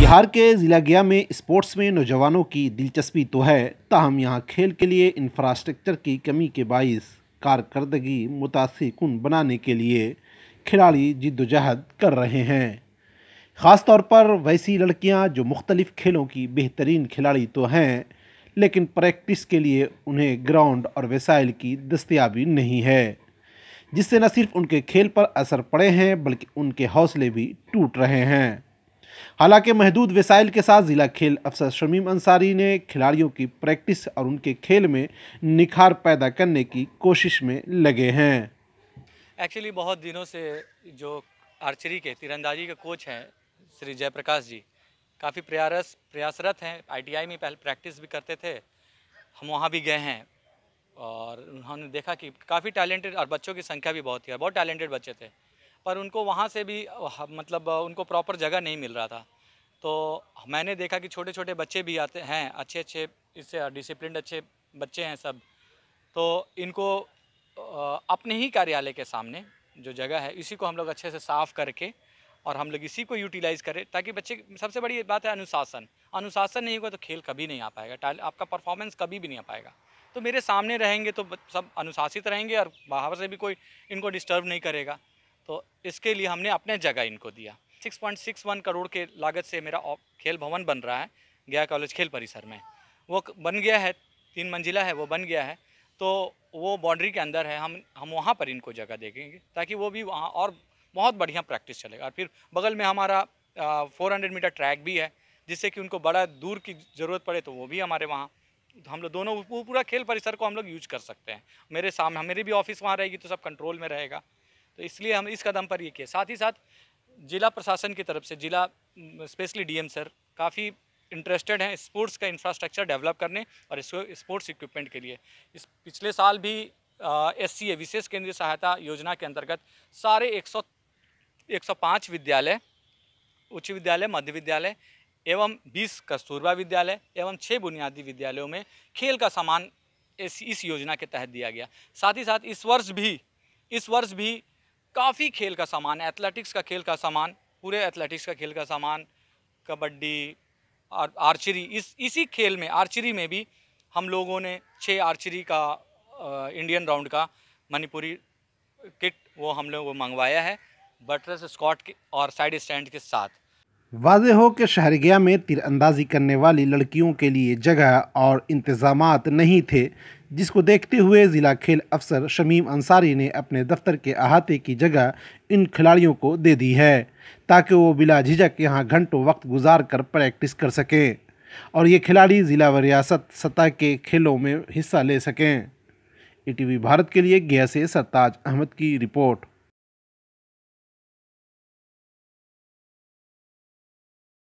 बिहार के जिला गया में स्पोर्ट्स में नौजवानों की दिलचस्पी तो है, ताहम यहाँ खेल के लिए इंफ्रास्ट्रक्चर की कमी के बाइस कारकर्दगी मुतासिर बनाने के लिए खिलाड़ी जिद्दोजहद कर रहे हैं। ख़ास तौर पर वैसी लड़कियां जो मुख्तलिफ खेलों की बेहतरीन खिलाड़ी तो हैं, लेकिन प्रैक्टिस के लिए उन्हें ग्राउंड और वसाइल की दस्तयाबी नहीं है, जिससे न सिर्फ उनके खेल पर असर पड़े हैं बल्कि उनके हौसले भी टूट रहे हैं। हालांकि महदूद वसाइल के साथ ज़िला खेल अफसर शमीम अंसारी ने खिलाड़ियों की प्रैक्टिस और उनके खेल में निखार पैदा करने की कोशिश में लगे हैं। एक्चुअली बहुत दिनों से जो आर्चरी के तीरंदाजी के कोच हैं श्री जयप्रकाश जी काफ़ी प्रयासरत हैं। आईटीआई में पहले प्रैक्टिस भी करते थे, हम वहाँ भी गए हैं और उन्होंने देखा कि काफ़ी टैलेंटेड और बच्चों की संख्या भी बहुत थी, बहुत टैलेंटेड बच्चे थे, पर उनको वहाँ से भी मतलब उनको प्रॉपर जगह नहीं मिल रहा था। तो मैंने देखा कि छोटे छोटे बच्चे भी आते हैं, अच्छे अच्छे इससे डिसिप्लिन अच्छे बच्चे हैं सब, तो इनको अपने ही कार्यालय के सामने जो जगह है इसी को हम लोग अच्छे से साफ़ करके और हम लोग इसी को यूटिलाइज़ करें, ताकि बच्चे, सबसे बड़ी बात है अनुशासन नहीं होगा तो खेल कभी नहीं आ पाएगा, आपका परफॉर्मेंस कभी भी नहीं आ पाएगा। तो मेरे सामने रहेंगे तो सब अनुशासित रहेंगे और बाहर से भी कोई इनको डिस्टर्ब नहीं करेगा। तो इसके लिए हमने अपने जगह इनको दिया। 6.61 करोड़ के लागत से मेरा खेल भवन बन रहा है गया कॉलेज खेल परिसर में। वो बन गया है, 3 मंजिला है, वो बन गया है। तो वो बाउंड्री के अंदर है, हम वहाँ पर इनको जगह देंगे ताकि वो भी वहाँ और बहुत बढ़िया प्रैक्टिस चलेगा। और फिर बगल में हमारा 400 मीटर ट्रैक भी है, जिससे कि उनको बड़ा दूर की ज़रूरत पड़े तो वो भी हमारे वहाँ, तो हम लोग दोनों पूरा खेल परिसर को हम लोग यूज कर सकते हैं। मेरे सामने मेरी भी ऑफिस वहाँ रहेगी तो सब कंट्रोल में रहेगा, तो इसलिए हम इस कदम पर ये किए। साथ ही साथ जिला प्रशासन की तरफ से जिला स्पेशली डीएम सर काफ़ी इंटरेस्टेड हैं स्पोर्ट्स का इंफ्रास्ट्रक्चर डेवलप करने और इसको स्पोर्ट्स इक्विपमेंट के लिए। इस पिछले साल भी SCA विशेष केंद्रीय सहायता योजना के अंतर्गत सारे 105 विद्यालय, उच्च विद्यालय, मध्य विद्यालय एवं 20 कस्तूरबा विद्यालय एवं 6 बुनियादी विद्यालयों में खेल का सामान इस योजना के तहत दिया गया। साथ ही साथ इस वर्ष भी काफ़ी खेल का सामान, एथलेटिक्स का खेल का सामान, पूरे एथलेटिक्स का खेल का सामान, कबड्डी और आर्चरी, इसी खेल में आर्चरी में भी हम लोगों ने 6 आर्चरी का इंडियन राउंड का मणिपुरी किट वो हम लोगों को मंगवाया है, बटरस स्कॉट के और साइड स्टैंड के साथ। वाज़े हो कि शहर गया में तीरंदाजी करने वाली लड़कियों के लिए जगह और इंतज़ामात नहीं थे, जिसको देखते हुए ज़िला खेल अफसर शमीम अंसारी ने अपने दफ्तर के अहाते की जगह इन खिलाड़ियों को दे दी है, ताकि वो बिला झिझक यहाँ घंटों वक्त गुजार कर प्रैक्टिस कर सकें और ये खिलाड़ी ज़िला व रियासत सतह के खेलों में हिस्सा ले सकें। ETV भारत के लिए गया से सरताज अहमद की रिपोर्ट।